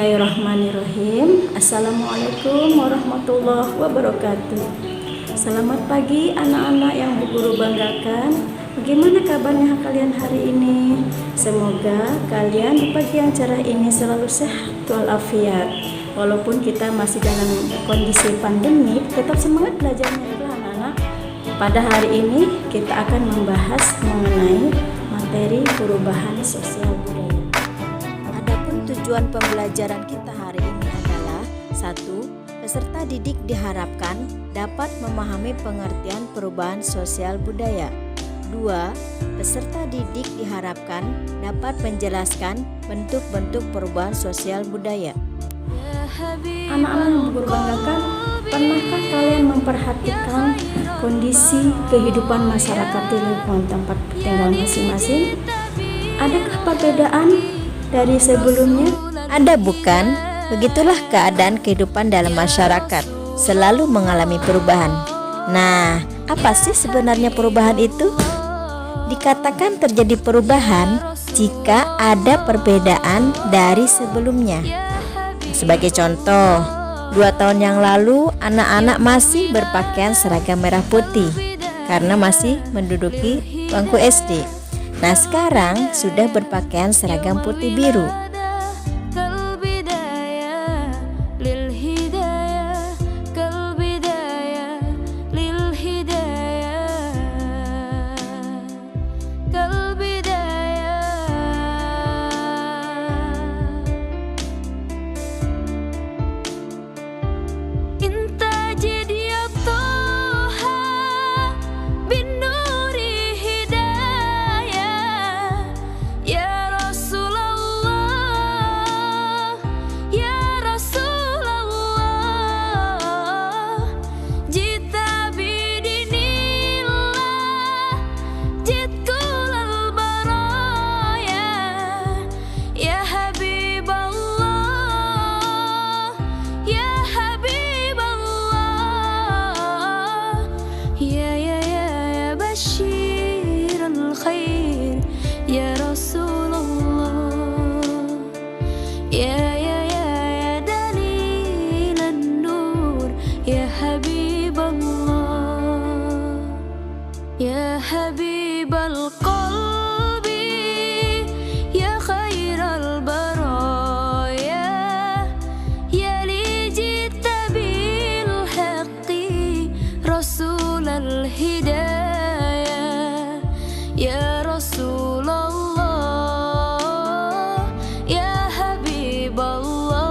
Bismillahirrahmanirrahim. Assalamualaikum warahmatullahi wabarakatuh. Selamat pagi anak-anak yang Bu Guru banggakan. Bagaimana kabarnya kalian hari ini? Semoga kalian di pagi yang cerah ini selalu sehat walafiat. Walaupun kita masih dalam kondisi pandemi, tetap semangat belajarnya ya anak-anak. Pada hari ini kita akan membahas mengenai materi perubahan sosial budaya. Tujuan pembelajaran kita hari ini adalah 1. Peserta didik diharapkan dapat memahami pengertian perubahan sosial budaya. 2. Peserta didik diharapkan dapat menjelaskan bentuk-bentuk perubahan sosial budaya. Anak-anak yang Bu Guru banggakan, pernahkah kalian memperhatikan kondisi kehidupan masyarakat di lingkungan tempat tinggal masing-masing? Adakah perbedaan dari sebelumnya? Ada bukan? Begitulah keadaan kehidupan dalam masyarakat, selalu mengalami perubahan. Nah, apa sih sebenarnya perubahan itu? Dikatakan terjadi perubahan jika ada perbedaan dari sebelumnya. Sebagai contoh, 2 tahun yang lalu anak-anak masih berpakaian seragam merah putih karena masih menduduki bangku SD. Nah, sekarang sudah berpakaian seragam putih biru. Ya Habibal Qalbi, Ya Khairal Baraya, Ya li jita bil haqqi Rasulal Hidayah, Ya Rasulullah, Ya Habiballah,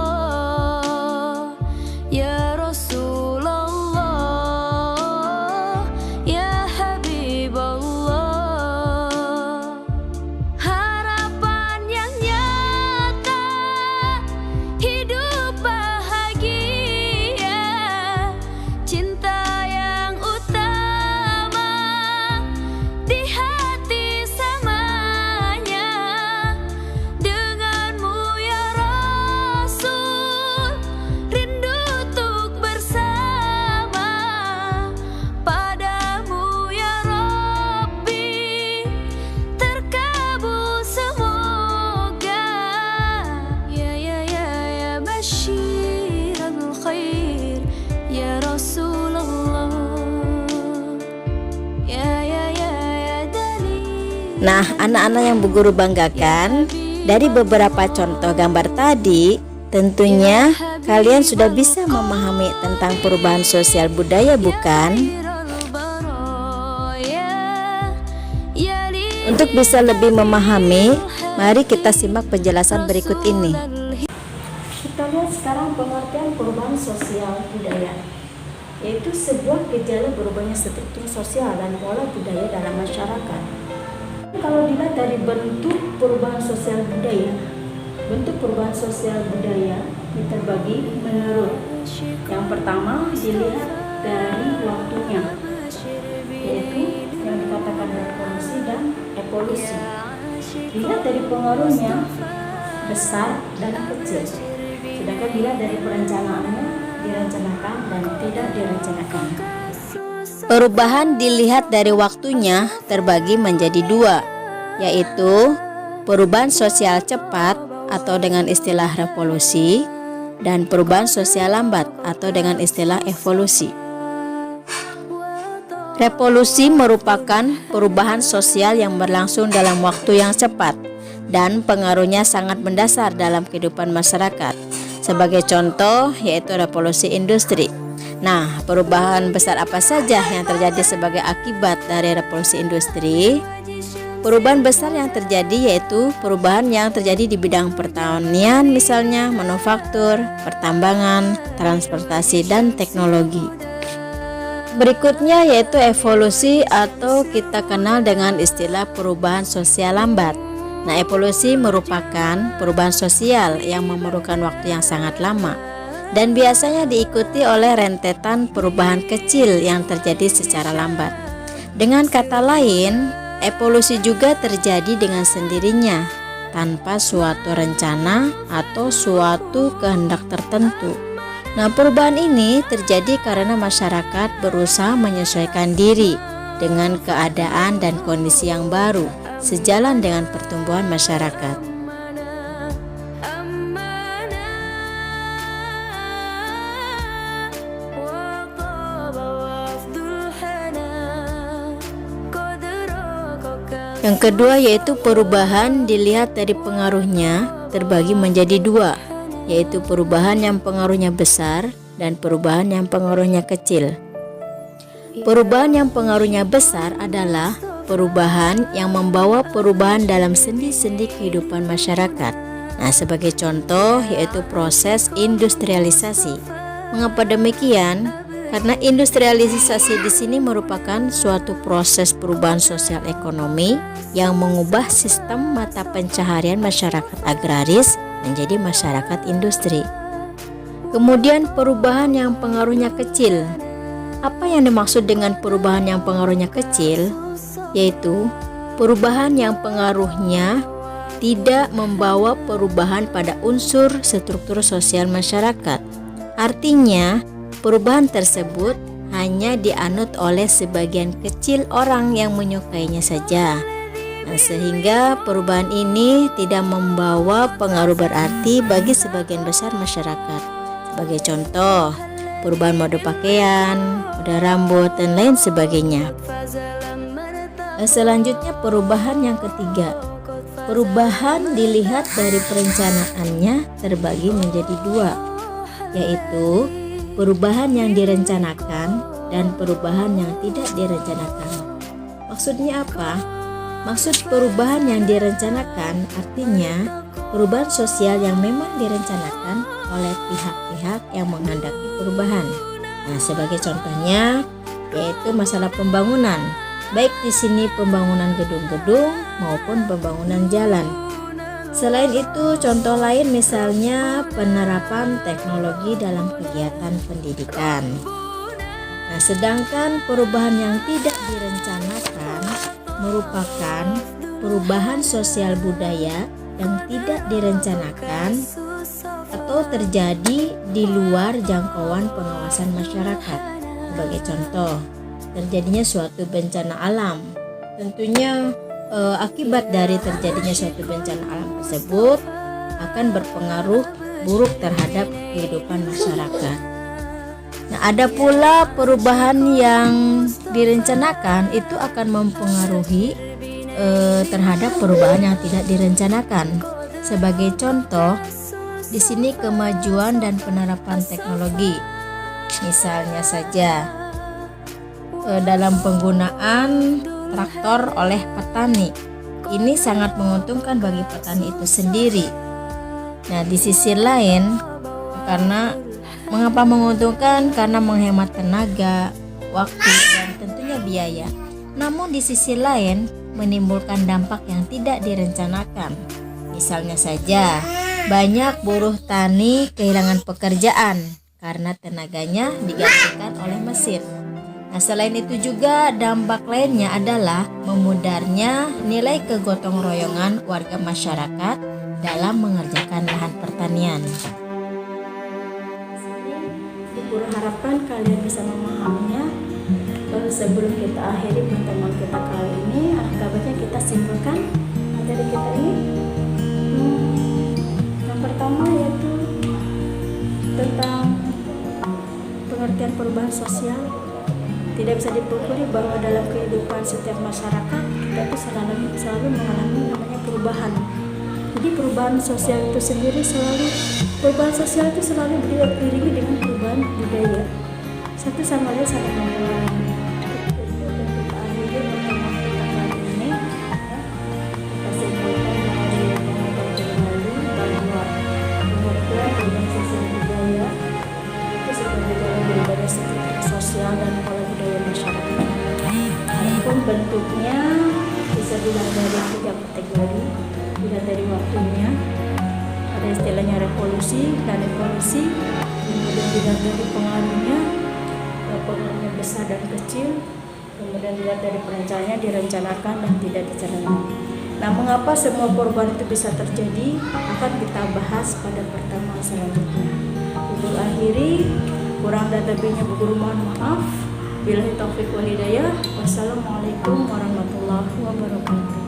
Ya Rasulullah, Ya harapan yang nyata, hidup bahagia, cinta yang utama di hati samanya. Denganmu ya Rasul, rindu untuk bersama. Padamu ya Rabbi, terkabul semoga. Ya Basyiral Khair, Ya Rasulullah, ya Dalil. Nah, anak-anak yang Bu Guru banggakan, dari beberapa contoh gambar tadi, tentunya kalian sudah bisa memahami tentang perubahan sosial budaya, bukan? Untuk bisa lebih memahami, mari kita simak penjelasan berikut ini. Kita lihat sekarang pengertian perubahan sosial budaya, yaitu sebuah gejala berubahnya struktur sosial dan pola budaya dalam masyarakat. Kalau dilihat dari bentuk perubahan sosial budaya, bentuk perubahan sosial budaya ini terbagi menurut: yang pertama dilihat dari waktunya, yaitu yang dikatakan revolusi dan evolusi. Dilihat dari pengaruhnya, besar dan kecil. Sedangkan dilihat dari perencanaannya, direncanakan dan tidak direncanakan. Perubahan dilihat dari waktunya terbagi menjadi 2, yaitu perubahan sosial cepat atau dengan istilah revolusi, dan perubahan sosial lambat atau dengan istilah evolusi. Revolusi merupakan perubahan sosial yang berlangsung dalam waktu yang cepat dan pengaruhnya sangat mendasar dalam kehidupan masyarakat. Sebagai contoh yaitu revolusi industri. Nah, perubahan besar apa saja yang terjadi sebagai akibat dari revolusi industri? Perubahan besar yang terjadi yaitu perubahan yang terjadi di bidang pertanian, misalnya manufaktur, pertambangan, transportasi, dan teknologi. Berikutnya yaitu evolusi atau kita kenal dengan istilah perubahan sosial lambat. Nah, evolusi merupakan perubahan sosial yang memerlukan waktu yang sangat lama dan biasanya diikuti oleh rentetan perubahan kecil yang terjadi secara lambat. Dengan kata lain, evolusi juga terjadi dengan sendirinya, tanpa suatu rencana atau suatu kehendak tertentu. Nah, perubahan ini terjadi karena masyarakat berusaha menyesuaikan diri dengan keadaan dan kondisi yang baru, sejalan dengan pertumbuhan masyarakat. Yang kedua yaitu perubahan dilihat dari pengaruhnya terbagi menjadi dua, yaitu perubahan yang pengaruhnya besar dan perubahan yang pengaruhnya kecil. Perubahan yang pengaruhnya besar adalah perubahan yang membawa perubahan dalam sendi-sendi kehidupan masyarakat. Nah, sebagai contoh yaitu proses industrialisasi. Mengapa demikian? Karena industrialisasi di sini merupakan suatu proses perubahan sosial ekonomi yang mengubah sistem mata pencaharian masyarakat agraris menjadi masyarakat industri. Kemudian perubahan yang pengaruhnya kecil. Apa yang dimaksud dengan perubahan yang pengaruhnya kecil? Yaitu perubahan yang pengaruhnya tidak membawa perubahan pada unsur struktur sosial masyarakat. Artinya, perubahan tersebut hanya dianut oleh sebagian kecil orang yang menyukainya saja. Nah, sehingga perubahan ini tidak membawa pengaruh berarti bagi sebagian besar masyarakat. Sebagai contoh, perubahan mode pakaian, mode rambut, dan lain sebagainya. Selanjutnya perubahan yang ketiga. Perubahan dilihat dari perencanaannya terbagi menjadi dua, yaitu perubahan yang direncanakan dan perubahan yang tidak direncanakan. Maksudnya apa? Maksud perubahan yang direncanakan artinya perubahan sosial yang memang direncanakan oleh pihak-pihak yang menghendaki perubahan. Nah, sebagai contohnya yaitu masalah pembangunan, baik di sini pembangunan gedung-gedung maupun pembangunan jalan. Selain itu, contoh lain misalnya penerapan teknologi dalam kegiatan pendidikan. Nah, sedangkan perubahan yang tidak direncanakan merupakan perubahan sosial budaya yang tidak direncanakan atau terjadi di luar jangkauan pengawasan masyarakat. Sebagai contoh, terjadinya suatu bencana alam. Tentunya akibat dari terjadinya suatu bencana alam tersebut akan berpengaruh buruk terhadap kehidupan masyarakat. Nah, ada pula perubahan yang direncanakan itu akan mempengaruhi terhadap perubahan yang tidak direncanakan. Sebagai contoh, di sini kemajuan dan penerapan teknologi. Misalnya saja dalam penggunaan traktor oleh petani. Ini sangat menguntungkan bagi petani itu sendiri. Nah, di sisi lain, karena mengapa menguntungkan? Karena menghemat tenaga, waktu, dan tentunya biaya. Namun di sisi lain menimbulkan dampak yang tidak direncanakan. Misalnya saja, banyak buruh tani kehilangan pekerjaan karena tenaganya digantikan oleh mesin. Nah, selain itu juga dampak lainnya adalah memudarnya nilai kegotong royongan warga masyarakat dalam mengerjakan lahan pertanian. Ibu harapkan kalian bisa memahaminya. Sebelum kita akhiri pertemuan kita kali ini, alangkah baiknya kita simpulkan materi kita ini. tidak bisa dipungkiri bahwa dalam kehidupan setiap masyarakat kita itu selalu mengalami namanya perubahan. Jadi perubahan sosial itu selalu diiringi dengan perubahan budaya. Satu sama lain saling mempengaruhi. Itu untuk akhirnya pertemuan kita kali ini, ya, kita simpulkan melalui pengetahuan lalu bahwa pengertian perubahan sosial budaya itu sebagai jalan daripada struktur sosial dan pola budaya masyarakat. Adapun bentuknya bisa dilihat dari 3 kategori, dilihat dari waktunya, ada istilahnya revolusi dan evolusi, kemudian dilihat dari pengaruhnya besar dan kecil, kemudian dilihat dari perencanaannya, direncanakan dan tidak dijalankan. Nah, mengapa semua perubahan itu bisa terjadi akan kita bahas pada pertemuan selanjutnya. Ibu akhiri, kurang dan lebihnya Bu Guru mohon maaf. Billahi taufiq wal hidayah. Wassalamualaikum warahmatullahi wabarakatuh.